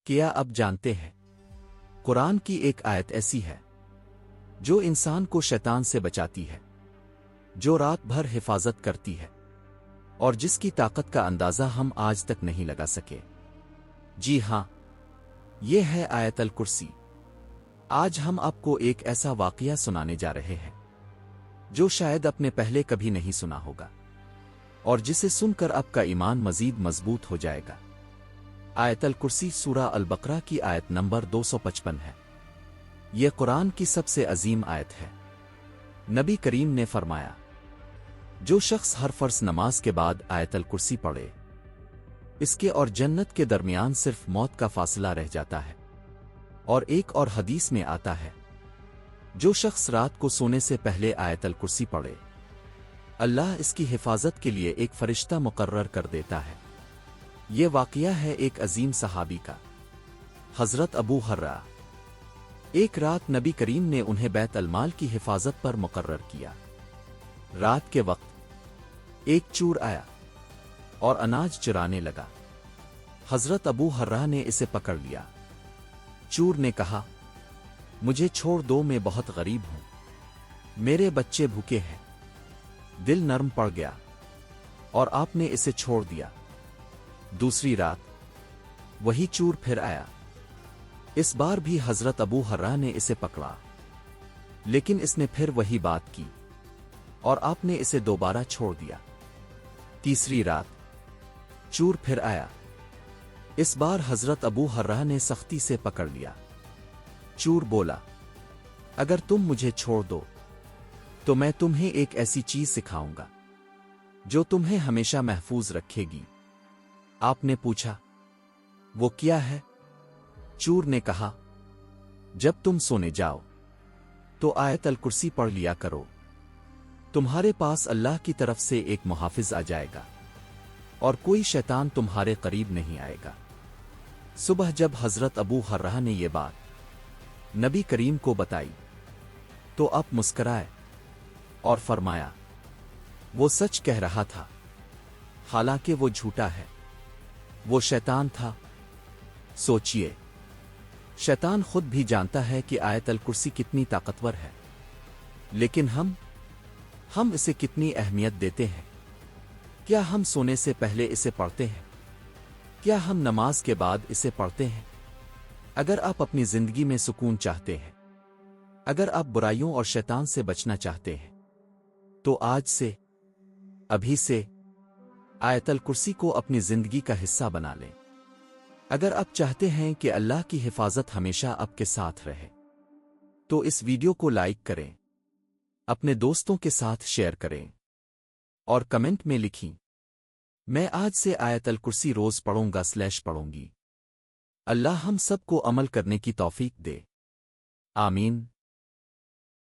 کیا اب جانتے ہیں؟ قرآن کی ایک آیت ایسی ہے جو انسان کو شیطان سے بچاتی ہے، جو رات بھر حفاظت کرتی ہے، اور جس کی طاقت کا اندازہ ہم آج تک نہیں لگا سکے۔ جی ہاں، یہ ہے آیت الکرسی۔ آج ہم آپ کو ایک ایسا واقعہ سنانے جا رہے ہیں جو شاید اپنے پہلے کبھی نہیں سنا ہوگا، اور جسے سن کر آپ کا ایمان مزید مضبوط ہو جائے گا۔ آیت الکرسی سورہ البقرہ کی آیت نمبر 255 ہے۔ یہ قرآن کی سب سے عظیم آیت ہے۔ نبی کریم نے فرمایا، جو شخص ہر فرض نماز کے بعد آیت الکرسی پڑھے، اس کے اور جنت کے درمیان صرف موت کا فاصلہ رہ جاتا ہے۔ اور ایک اور حدیث میں آتا ہے، جو شخص رات کو سونے سے پہلے آیت الکرسی پڑھے، اللہ اس کی حفاظت کے لیے ایک فرشتہ مقرر کر دیتا ہے۔ یہ واقعہ ہے ایک عظیم صحابی کا، حضرت ابو ہریرہ۔ ایک رات نبی کریم نے انہیں بیت المال کی حفاظت پر مقرر کیا۔ رات کے وقت ایک چور آیا اور اناج چرانے لگا۔ حضرت ابو ہریرہ نے اسے پکڑ لیا۔ چور نے کہا، مجھے چھوڑ دو، میں بہت غریب ہوں، میرے بچے بھوکے ہیں۔ دل نرم پڑ گیا اور آپ نے اسے چھوڑ دیا۔ دوسری رات وہی چور پھر آیا۔ اس بار بھی حضرت ابو ہریرہ نے اسے پکڑا، لیکن اس نے پھر وہی بات کی اور آپ نے اسے دوبارہ چھوڑ دیا۔ تیسری رات چور پھر آیا۔ اس بار حضرت ابو ہریرہ نے سختی سے پکڑ لیا۔ چور بولا، اگر تم مجھے چھوڑ دو تو میں تمہیں ایک ایسی چیز سکھاؤں گا جو تمہیں ہمیشہ محفوظ رکھے گی۔ آپ نے پوچھا، وہ کیا ہے؟ چور نے کہا، جب تم سونے جاؤ تو آیت الکرسی پڑھ لیا کرو، تمہارے پاس اللہ کی طرف سے ایک محافظ آ جائے گا اور کوئی شیطان تمہارے قریب نہیں آئے گا۔ صبح جب حضرت ابو ہریرہ نے یہ بات نبی کریم کو بتائی تو آپ مسکرائے اور فرمایا، وہ سچ کہہ رہا تھا، حالانکہ وہ جھوٹا ہے، وہ شیطان تھا۔ سوچئے، شیطان خود بھی جانتا ہے کہ آیت الکرسی کتنی طاقتور ہے، لیکن ہم اسے کتنی اہمیت دیتے ہیں۔ کیا ہم سونے سے پہلے اسے پڑھتے ہیں؟ کیا ہم نماز کے بعد اسے پڑھتے ہیں؟ اگر آپ اپنی زندگی میں سکون چاہتے ہیں، اگر آپ برائیوں اور شیطان سے بچنا چاہتے ہیں، تو آج سے، ابھی سے آیت الکرسی کو اپنی زندگی کا حصہ بنا لیں۔ اگر آپ چاہتے ہیں کہ اللہ کی حفاظت ہمیشہ آپ کے ساتھ رہے، تو اس ویڈیو کو لائک کریں، اپنے دوستوں کے ساتھ شیئر کریں، اور کمنٹ میں لکھیں، میں آج سے آیت الکرسی روز پڑھوں گا / پڑھوں گی۔ اللہ ہم سب کو عمل کرنے کی توفیق دے۔ آمین۔